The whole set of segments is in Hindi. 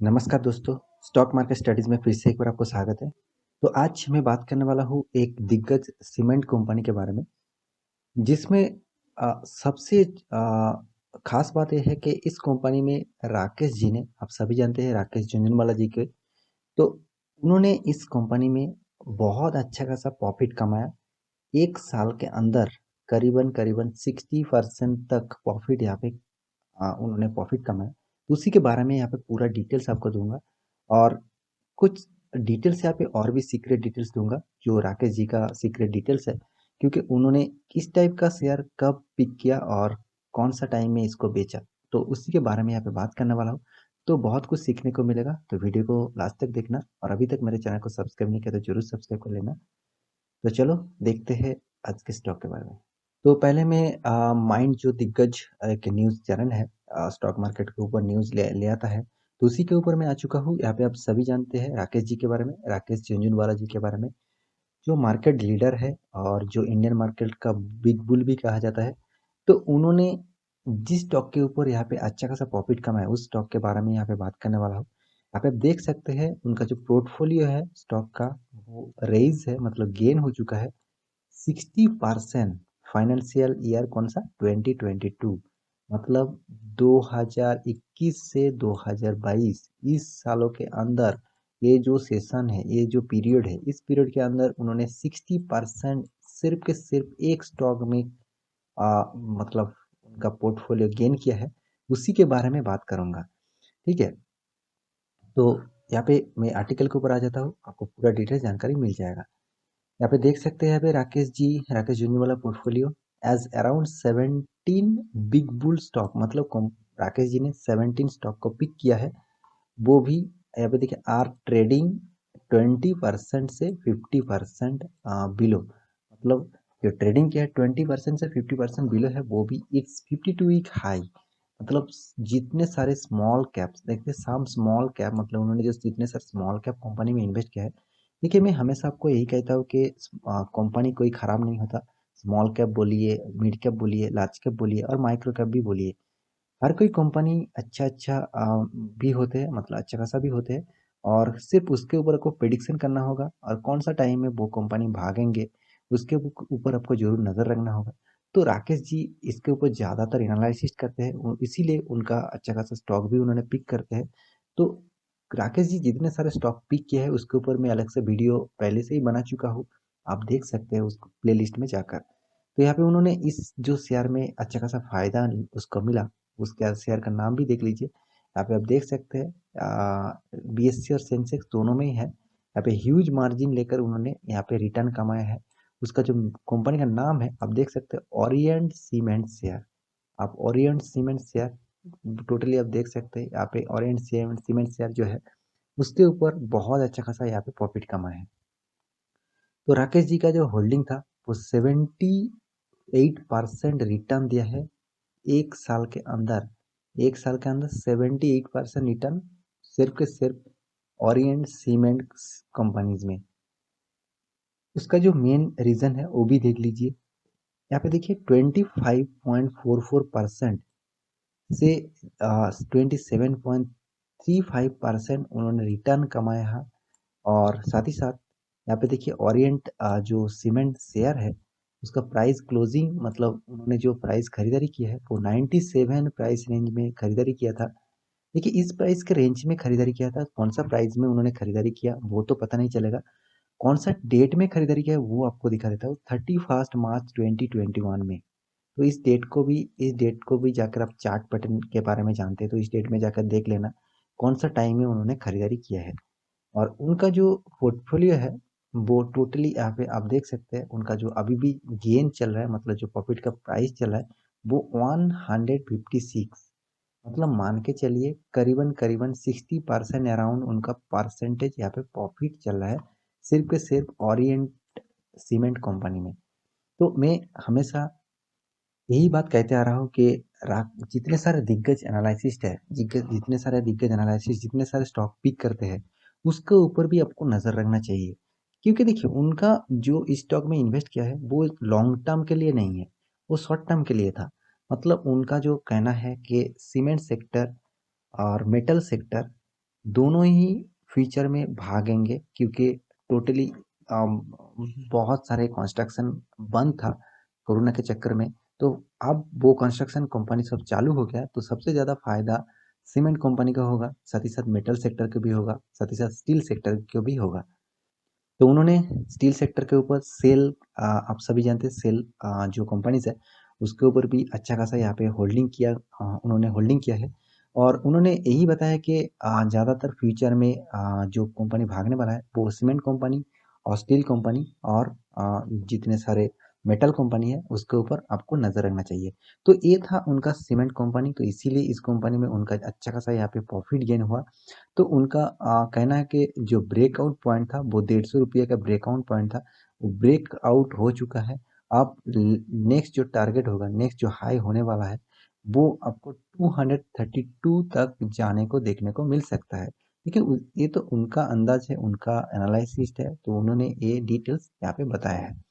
नमस्कार दोस्तों, स्टॉक मार्केट स्टडीज़ में फिर से एक बार आपको स्वागत है। तो आज मैं बात करने वाला हूँ एक दिग्गज सीमेंट कंपनी के बारे में, जिसमें सबसे ख़ास बात ये है कि इस कंपनी में राकेश जी ने, आप सभी जानते हैं राकेश झुनझुनवाला जी के, तो उन्होंने इस कंपनी में बहुत अच्छा खासा प्रॉफ़िट कमाया। 1 साल के अंदर करीबन-करीबन 60% तक प्रॉफ़िट यहाँ पे उन्होंने प्रॉफ़िट कमाया। तो उसी के बारे में यहाँ पे पूरा डिटेल्स आपको दूँगा और कुछ डिटेल्स यहाँ पे और भी सीक्रेट डिटेल्स दूंगा जो राकेश जी का सीक्रेट डिटेल्स है, क्योंकि उन्होंने किस टाइप का शेयर कब पिक किया और कौन सा टाइम में इसको बेचा, तो उसी के बारे में यहाँ पे बात करने वाला हूँ। तो बहुत कुछ सीखने को मिलेगा, तो वीडियो को लास्ट तक देखना और अभी तक मेरे चैनल को सब्सक्राइब नहीं किया तो जरूर सब्सक्राइब कर लेना। तो चलो देखते हैं आज के स्टॉक के बारे में। तो पहले मैं माइंड जो दिग्गज एक न्यूज़ चैनल है, स्टॉक मार्केट के ऊपर न्यूज़ ले आता है, तो उसी के ऊपर मैं आ चुका हूँ। यहाँ पे आप सभी जानते हैं राकेश जी के बारे में, राकेश झुनझुनवाला जी के बारे में, जो मार्केट लीडर है और जो इंडियन मार्केट का बिग बुल भी कहा जाता है। तो उन्होंने जिस स्टॉक के ऊपर यहाँ पे अच्छा खासा प्रॉफिट कमाया, उस स्टॉक के बारे में यहाँ पे बात करने वाला हूँ। यहाँ पे आप देख सकते हैं उनका जो पोर्टफोलियो है स्टॉक का, वो रेज है, मतलब गेन हो चुका है 60%। फाइनेंशियल ईयर कौन सा, 2022, मतलब 2021 से 2022, इस सालों के अंदर ये जो सेशन है, ये जो पीरियड है, इस पीरियड के अंदर उन्होंने 60% सिर्फ के सिर्फ एक स्टॉक में मतलब उनका पोर्टफोलियो गेन किया है। उसी के बारे में बात करूंगा, ठीक है। तो यहाँ पे मैं आर्टिकल के ऊपर आ जाता हूँ, आपको पूरा डिटेल जानकारी मिल जाएगा। यहाँ पे देख सकते हैं, यहाँ पे Rakesh ji, Rakesh Jhunjhunwala portfolio as around 17 big bull stock, मतलब राकेश जी ने 17 स्टॉक को पिक किया है। वो भी यहाँ पे देखिए आर ट्रेडिंग 20% से 50% बिलो, मतलब जो ट्रेडिंग किया है 20% से 50% बिलो है, वो भी इट्स 52 वीक हाई। मतलब जितने सारे स्मॉल कैप्स देखिए, साम स्मॉल कैप, मतलब उन्होंने जो जितने सारे स्मॉल कैप कंपनी में इन्वेस्ट किया है। देखिए, मैं हमेशा आपको यही कहता हूँ कि कंपनी कोई खराब नहीं होता। स्मॉल कैप बोलिए, मिड कैप बोलिए, लार्ज कैप बोलिए और माइक्रो कैप भी बोलिए, हर कोई कंपनी भी होते हैं, मतलब अच्छा खासा भी होते हैं। और सिर्फ उसके ऊपर आपको प्रिडिक्शन करना होगा और कौन सा टाइम में वो कंपनी भागेंगे, उसके ऊपर आपको जरूर नज़र रखना होगा। तो राकेश जी इसके ऊपर ज़्यादातर एनालिसिस करते हैं, इसीलिए उनका अच्छा खासा स्टॉक भी उन्होंने पिक करते हैं। तो राकेश जी जितने सारे स्टॉक पिक किए हैं उसके ऊपर मैं अलग से वीडियो पहले से ही बना चुका हूँ, आप देख सकते हैं उस प्लेलिस्ट में जाकर। तो यहाँ पे उन्होंने इस जो शेयर में अच्छा खासा फायदा उसको मिला, उसके शेयर का नाम भी देख लीजिए। यहाँ पे आप देख सकते हैं बीएससी और सेंसेक्स दोनों में ही है। यहाँ पे ह्यूज मार्जिन लेकर उन्होंने यहाँ पे रिटर्न कमाया है। उसका जो कंपनी का नाम है आप देख सकते हैं, ओरिएंट सीमेंट शेयर। आप ओरिएंट सीमेंट शेयर टोटली आप देख सकते हैं, यहाँ पे ओरिएंट सीमेंट सीमेंट शेयर जो है उसके ऊपर बहुत अच्छा खासा यहाँ पे प्रॉफिट कमाया है। तो राकेश जी का जो होल्डिंग था वो 78% रिटर्न दिया है 1 साल के अंदर। 1 साल के अंदर 78% रिटर्न सिर्फ के सिर्फ ओरिएंट सीमेंट कंपनीज में। उसका जो मेन रीजन है वो भी देख लीजिए। यहाँ पे देखिए 25.44% से 27.35% उन्होंने रिटर्न कमाया है। और साथ ही साथ यहाँ पे देखिए ओरिएंट जो सीमेंट शेयर है उसका प्राइस क्लोजिंग, मतलब उन्होंने जो प्राइस खरीदारी किया है वो 97 प्राइस रेंज में खरीदारी किया था। देखिए, इस प्राइस के रेंज में खरीदारी किया था, कौन सा प्राइस में उन्होंने खरीदारी किया वो तो पता नहीं चलेगा, कौन सा डेट में खरीदारी किया है वो आपको दिखा देता हूँ, 31 मार्च 2021 में। तो इस डेट को भी जाकर आप चार्ट पैटर्न के बारे में जानते हैं तो इस डेट में जाकर देख लेना कौन सा टाइम में उन्होंने खरीदारी किया है। और उनका जो पोर्टफोलियो है वो टोटली यहाँ पे आप देख सकते हैं, उनका जो अभी भी गेन चल रहा है, मतलब जो प्रॉफिट का प्राइस चल रहा है वो 156, मतलब मान के चलिए करीबन करीबन 60% अराउंड उनका परसेंटेज यहाँ पे प्रॉफिट चल रहा है, सिर्फ के सिर्फ ओरिएंट सीमेंट कंपनी में। तो मैं हमेशा यही बात कहते आ रहा हूँ कि जितने सारे दिग्गज एनालिसिस्ट है, जितने सारे स्टॉक पिक करते हैं, उसके ऊपर भी आपको नज़र रखना चाहिए। क्योंकि देखिए, उनका जो स्टॉक में इन्वेस्ट किया है वो लॉन्ग टर्म के लिए नहीं है, वो शॉर्ट टर्म के लिए था। मतलब उनका जो कहना है कि सीमेंट सेक्टर और मेटल सेक्टर दोनों ही फ्यूचर में भागेंगे क्योंकि टोटली बहुत सारे कंस्ट्रक्शन बंद था कोरोना के चक्कर में। तो अब वो कंस्ट्रक्शन कंपनी सब चालू हो गया, तो सबसे ज़्यादा फायदा सीमेंट कंपनी का होगा, साथ ही साथ मेटल सेक्टर का भी होगा, साथ ही साथ स्टील सेक्टर का भी होगा। तो उन्होंने स्टील सेक्टर के ऊपर सेल, आप सभी जानते हैं सेल जो कंपनीज है उसके ऊपर भी अच्छा खासा यहाँ पे होल्डिंग किया, उन्होंने होल्डिंग किया है। और उन्होंने यही बताया कि ज़्यादातर फ्यूचर में जो कंपनी भागने वाला है वो सीमेंट कंपनी और स्टील कंपनी और जितने सारे मेटल कंपनी है उसके ऊपर आपको नज़र रखना चाहिए। तो ये था उनका सीमेंट कंपनी, तो इसीलिए इस कंपनी में उनका अच्छा खासा यहाँ पे प्रॉफिट गेन हुआ। तो उनका कहना है कि जो ब्रेकआउट पॉइंट था वो 150 रुपये का ब्रेकआउट पॉइंट था, वो ब्रेकआउट हो चुका है। अब नेक्स्ट जो टारगेट होगा, नेक्स्ट जो हाई होने वाला है वो आपको 232 तक जाने को देखने को मिल सकता है। देखिए ये तो उनका अंदाज है, उनका एनालिसिस है, तो उन्होंने ये डिटेल्स यहाँ पे बताया है।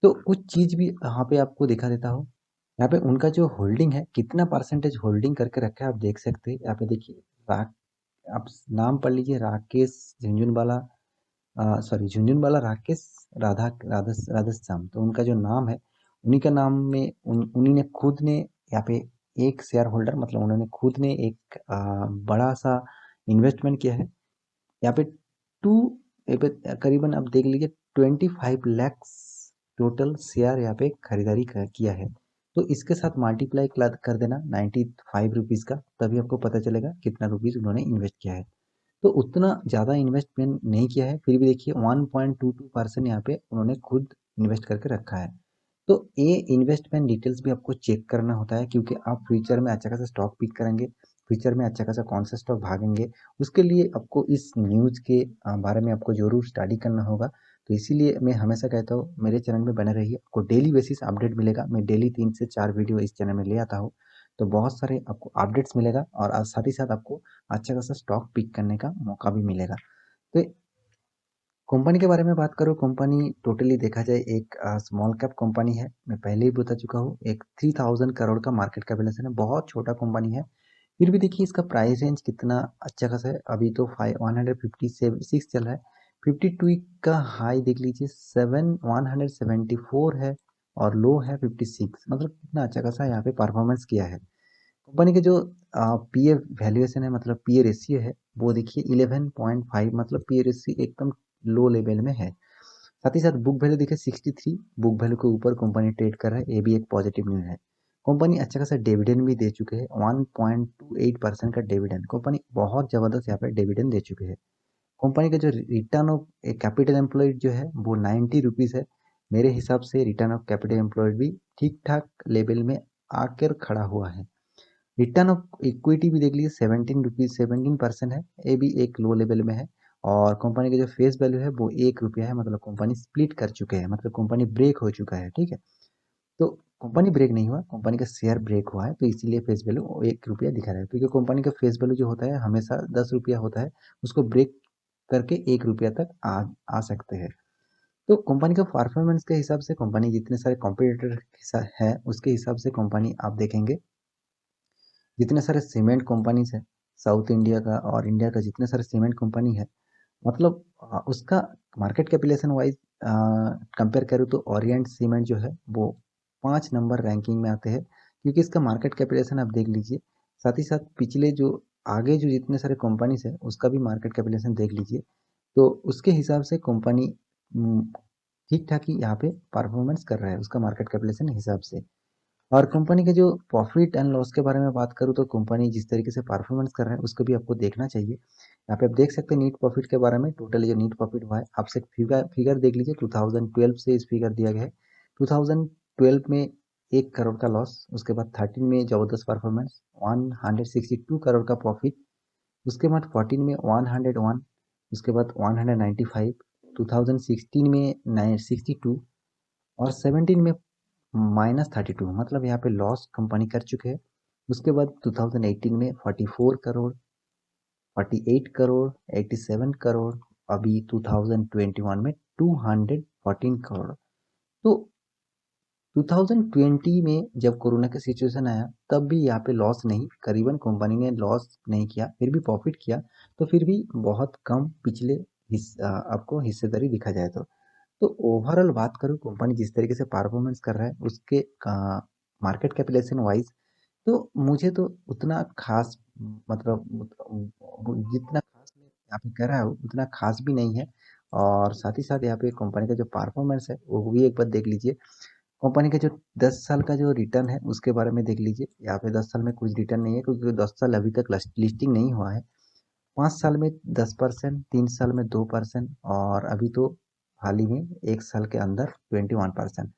तो कुछ चीज़ भी यहाँ पे आपको दिखा देता हूँ। यहाँ पे उनका जो होल्डिंग है, कितना परसेंटेज होल्डिंग करके रखा है आप देख सकते हैं। यहाँ पे देखिए आप नाम पढ़ लीजिए, राकेश झुनझुनवाला, सॉरी झुनझुनवाला राकेश राधा राधा राधेश्याम। तो उनका जो नाम है उन्हीं का नाम में उन्हीं ने खुद ने यहाँ पे एक शेयर होल्डर, मतलब उन्होंने खुद ने एक बड़ा सा इन्वेस्टमेंट किया है यहाँ पे टू यहाँ पे करीबन आप देख लीजिए 25 लैक्स टोटल शेयर यहाँ पे खरीदारी किया है। तो इसके साथ मल्टीप्लाई कर देना 95 रुपीज़ का, तभी आपको पता चलेगा कितना रुपीज़ उन्होंने इन्वेस्ट किया है। तो उतना ज़्यादा इन्वेस्टमेंट नहीं किया है, फिर भी देखिए 1.22% यहाँ पे उन्होंने खुद इन्वेस्ट करके रखा है। तो ये इन्वेस्टमेंट डिटेल्स भी आपको चेक करना होता है, क्योंकि आप फ्यूचर में अच्छा खासा स्टॉक पिक करेंगे, फ्यूचर में अच्छा खासा कौन सा स्टॉक भागेंगे, उसके लिए आपको इस न्यूज़ के बारे में आपको ज़रूर स्टडी करना होगा। तो इसीलिए मैं हमेशा कहता हूँ मेरे चैनल में बने रहिए, आपको डेली बेसिस अपडेट मिलेगा। मैं डेली 3 से 4 वीडियो इस चैनल में ले आता हूँ, तो बहुत सारे आपको अपडेट्स मिलेगा और साथ ही साथ आपको अच्छा खासा स्टॉक पिक करने का मौका भी मिलेगा। तो कंपनी के बारे में बात करूँ, कंपनी टोटली देखा जाए एक स्मॉल कैप कंपनी है। मैं पहले ही बता चुका हूँ, एक 3000 करोड़ का मार्केट कैपिटलाइजेशन है, बहुत छोटा कंपनी है। फिर भी देखिए इसका प्राइस रेंज कितना अच्छा खासा है। अभी तो 156 चल रहा है, 52 का हाई देख लीजिए, 174 है और लो है 56। मतलब कितना अच्छा खासा यहाँ पे परफॉर्मेंस किया है कंपनी के। जो पी ए वैल्यूएशन है, मतलब पी ए रेशियो है, वो देखिए 11.5, मतलब पी ए रेशियो एकदम लो लेवल में है। साथ ही साथ बुक वैल्यू देखिए 63, बुक वैल्यू के ऊपर कंपनी ट्रेड कर रहा है, ये भी एक पॉजिटिव न्यूज है। कंपनी अच्छा खासा डिविडेंड भी दे चुके हैं, 1.28% का डिविडेंड, कंपनी बहुत जबरदस्त यहाँ पे डिविडेंड दे चुके हैं। कंपनी का जो रिटर्न ऑफ कैपिटल एम्प्लॉयड जो है वो 90 रुपीज़ है। मेरे हिसाब से रिटर्न ऑफ कैपिटल एम्प्लॉयड भी ठीक ठाक लेवल में आकर खड़ा हुआ है। रिटर्न ऑफ इक्विटी भी देख लीजिए 17% है, ये भी एक लो लेवल में है। और कंपनी का जो फेस वैल्यू है वो 1 रुपया है, मतलब कंपनी स्प्लिट कर चुके हैं, मतलब कंपनी ब्रेक हो चुका है, ठीक है। तो कंपनी ब्रेक नहीं हुआ, कंपनी का शेयर ब्रेक हुआ है, तो इसीलिए फेस वैल्यू 1 रुपया दिखा रहा है, क्योंकि कंपनी का फेस वैल्यू जो होता है हमेशा 10 रुपया होता है, उसको ब्रेक करके 1 रुपया तक आ सकते हैं। तो कंपनी का परफॉर्मेंस के हिसाब से, कंपनी जितने सारे कॉम्पिटिटर है उसके हिसाब से कंपनी आप देखेंगे, जितने सारे सीमेंट कंपनीज है साउथ इंडिया का और इंडिया का, जितने सारे सीमेंट कंपनी है, मतलब उसका मार्केट कैपिटलाइजेशन वाइज कंपेयर करूँ तो ओरिएंट सीमेंट जो है वो 5 नंबर रैंकिंग में आते हैं, क्योंकि इसका मार्केट कैपिटलाइजेशन आप देख लीजिए। साथ ही साथ पिछले जो आगे जो जितने सारे कंपनीज है उसका भी मार्केट कैपिटलाइजेशन देख लीजिए, तो उसके हिसाब से कंपनी ठीक ठाक ही यहाँ पे परफॉर्मेंस कर रहा है उसका मार्केट कैपिटलाइजेशन हिसाब से। और कंपनी के जो प्रॉफिट एंड लॉस के बारे में बात करूँ, तो कंपनी जिस तरीके से परफॉर्मेंस कर रहा है उसको भी आपको देखना चाहिए। यहाँ पे आप देख सकते हैं नीट प्रॉफिट के बारे में, टोटल जो नीट प्रॉफिट हुआ है, आपसे फिगर देख लीजिए, 2012 से इस फिगर दिया गया है। 2012 में 1 करोड़ का लॉस, उसके बाद 13 में जबरदस्त परफॉर्मेंस 162 करोड़ का प्रॉफिट, उसके बाद 14 में 101, उसके बाद 195, 2016 में 62 और 17 में -32, मतलब यहाँ पे लॉस कंपनी कर चुके हैं। उसके बाद 2018 में 44 करोड़, 48 करोड़, 87 करोड़, अभी 2021 में 214 करोड़। तो 2020 में जब कोरोना का सिचुएशन आया तब भी यहाँ पे लॉस नहीं, करीबन कंपनी ने लॉस नहीं किया, फिर भी प्रॉफिट किया, तो फिर भी बहुत कम पिछले आपको हिस्सेदारी दिखा जाए तो ओवरऑल बात करूँ कंपनी जिस तरीके से परफॉर्मेंस कर रहा है उसके मार्केट कैपिटलाइजेशन वाइज, तो मुझे तो उतना खास मतलब जितना खास मैं यहाँ पे कह रहा हूँ उतना खास भी नहीं है। और साथ ही साथ यहाँ पे कंपनी का जो परफॉर्मेंस है वो भी एक बार देख लीजिए। कंपनी का जो 10 साल का जो रिटर्न है उसके बारे में देख लीजिए। यहाँ पे 10 साल में कुछ रिटर्न नहीं है क्योंकि 10 साल अभी तक लिस्टिंग नहीं हुआ है। 5 साल में 10%, 3 साल में 2%, और अभी तो हाल ही में 1 साल के अंदर 21%।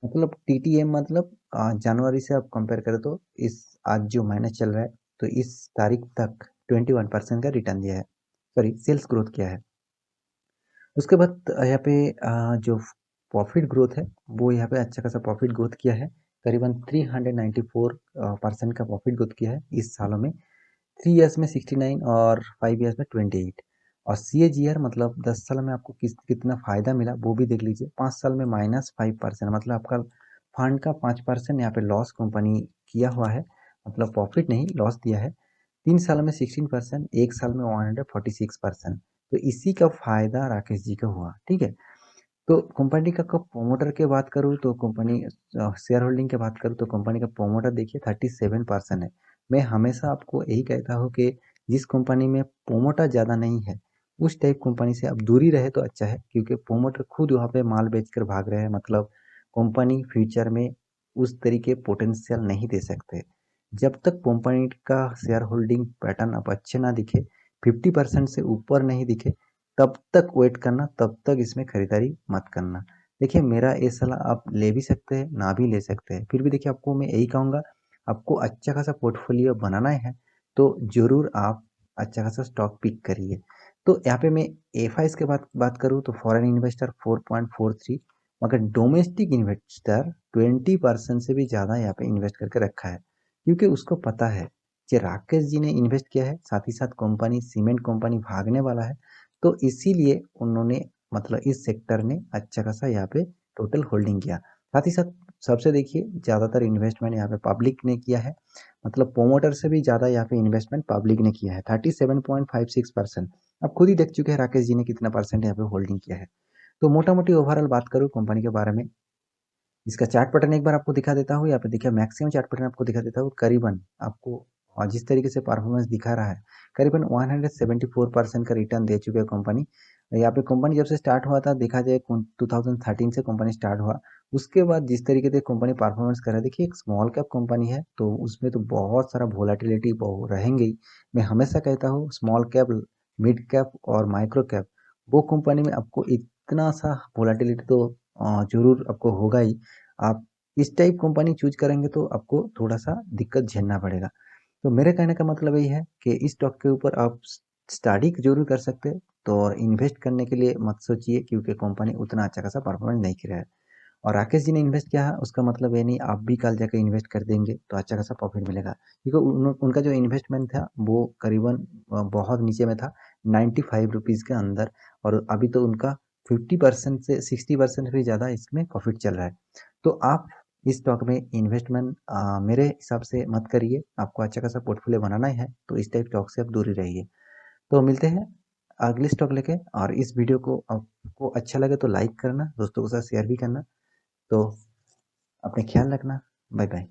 मतलब टीटीएम मतलब जनवरी से आप कंपेयर करें तो इस आज जो महीना चल रहा है तो इस तारीख तक 21% का रिटर्न दिया है, सॉरी सेल्स ग्रोथ किया है। उसके बाद यहाँ पे जो प्रॉफिट ग्रोथ है वो यहाँ पे अच्छा खासा प्रॉफिट ग्रोथ किया है, करीबन 394% का प्रॉफिट ग्रोथ किया है इस सालों में। 3 ईयर्स में 69 और 5 ईयर्स में 28। और CAGR मतलब 10 साल में आपको कितना फायदा मिला वो भी देख लीजिए। 5 साल में -5%, मतलब आपका फंड का 5% यहाँ पे लॉस कंपनी किया हुआ है, मतलब प्रॉफिट नहीं लॉस दिया है। 3 साल में 16%, 1 साल में 146%। तो इसी का फायदा राकेश जी का हुआ, ठीक है। तो कंपनी का प्रोमोटर की बात करूँ तो कंपनी शेयर होल्डिंग की बात करूँ तो कंपनी का प्रोमोटर देखिए 37% है। मैं हमेशा आपको यही कहता हूँ कि जिस कंपनी में प्रोमोटर ज़्यादा नहीं है उस टाइप कंपनी से आप दूरी रहे तो अच्छा है, क्योंकि प्रोमोटर खुद वहाँ पे माल बेचकर भाग रहे हैं, मतलब कंपनी फ्यूचर में उस तरीके पोटेंशियल नहीं दे सकते। जब तक कंपनी का शेयर होल्डिंग पैटर्न आप अच्छे ना दिखे, 50% से ऊपर नहीं दिखे, तब तक वेट करना, तब तक इसमें खरीदारी मत करना। देखिए मेरा ये सलाह आप ले भी सकते हैं ना भी ले सकते हैं, फिर भी देखिए आपको मैं यही कहूँगा, आपको अच्छा खासा पोर्टफोलियो बनाना है तो जरूर आप अच्छा खासा स्टॉक पिक करिए। तो यहाँ पे मैं एफ के बात करूँ तो फॉरेन इन्वेस्टर 4.43, मगर डोमेस्टिक इन्वेस्टर 20% से भी ज़्यादा यहाँ पे इन्वेस्ट करके रखा है, क्योंकि उसको पता है कि राकेश जी ने इन्वेस्ट किया है, साथ ही साथ कंपनी सीमेंट कंपनी भागने वाला है, तो इसीलिए उन्होंने मतलब इस सेक्टर ने अच्छा खासा यहाँ पे टोटल होल्डिंग किया। साथ ही साथ सबसे देखिए ज़्यादातर इन्वेस्टमेंट यहाँ पे पब्लिक ने किया है, मतलब प्रोमोटर से भी ज़्यादा यहाँ पे इन्वेस्टमेंट पब्लिक ने किया है, 37.56%। आप खुद ही देख चुके हैं राकेश जी ने कितना परसेंट यहाँ पे होल्डिंग किया है। तो मोटा मोटी ओवरऑल बात करूँ कंपनी के बारे में, इसका चार्ट पैटर्न एक बार आपको दिखा देता हूँ। यहाँ पे देखिए मैक्सिमम चार्ट पैटर्न आपको दिखा देता हूँ, करीबन आपको जिस तरीके से परफॉर्मेंस दिखा रहा है, करीबन 174% का रिटर्न दे चुके हैं कंपनी। यहाँ पे कंपनी जब से स्टार्ट हुआ था, देखा जाए 2013 से कंपनी स्टार्ट हुआ, उसके बाद जिस तरीके से कंपनी परफॉर्मेंस कर रहा है, देखिए एक स्मॉल कैप कंपनी है तो उसमें तो बहुत सारा वोलाटिलिटी रहेंगे ही। मैं हमेशा कहता हूँ स्मॉल कैप, मिड कैप और माइक्रो कैप, वो कंपनी में आपको इतना सा वोलाटिलिटी तो जरूर आपको होगा ही। आप इस टाइप कंपनी चूज करेंगे तो आपको थोड़ा सा दिक्कत झेलना पड़ेगा। तो मेरे कहने का मतलब यही है कि इस स्टॉक के ऊपर आप स्टडी जरूर कर सकते हैं, तो और इन्वेस्ट करने के लिए मत सोचिए, क्योंकि कंपनी उतना अच्छा खासा परफॉर्मेंस नहीं कर रहा है। और राकेश जी ने इन्वेस्ट किया है उसका मतलब ये नहीं आप भी कल जाकर इन्वेस्ट कर देंगे तो अच्छा खासा प्रॉफिट मिलेगा, क्योंकि उनका जो इन्वेस्टमेंट था वो करीबन बहुत नीचे में था, 95 रुपीज़ के अंदर, और अभी तो उनका 50% से 60% भी ज़्यादा इसमें प्रॉफिट चल रहा है। तो आप इस स्टॉक में इन्वेस्टमेंट मेरे हिसाब से मत करिए, आपको अच्छा खासा पोर्टफोलियो बनाना ही है तो इस टाइप स्टॉक से आप दूर ही रहिए। तो मिलते हैं अगले स्टॉक लेके, और इस वीडियो को आपको अच्छा लगे तो लाइक करना, दोस्तों के साथ शेयर भी करना। तो अपने ख्याल रखना। Bye bye.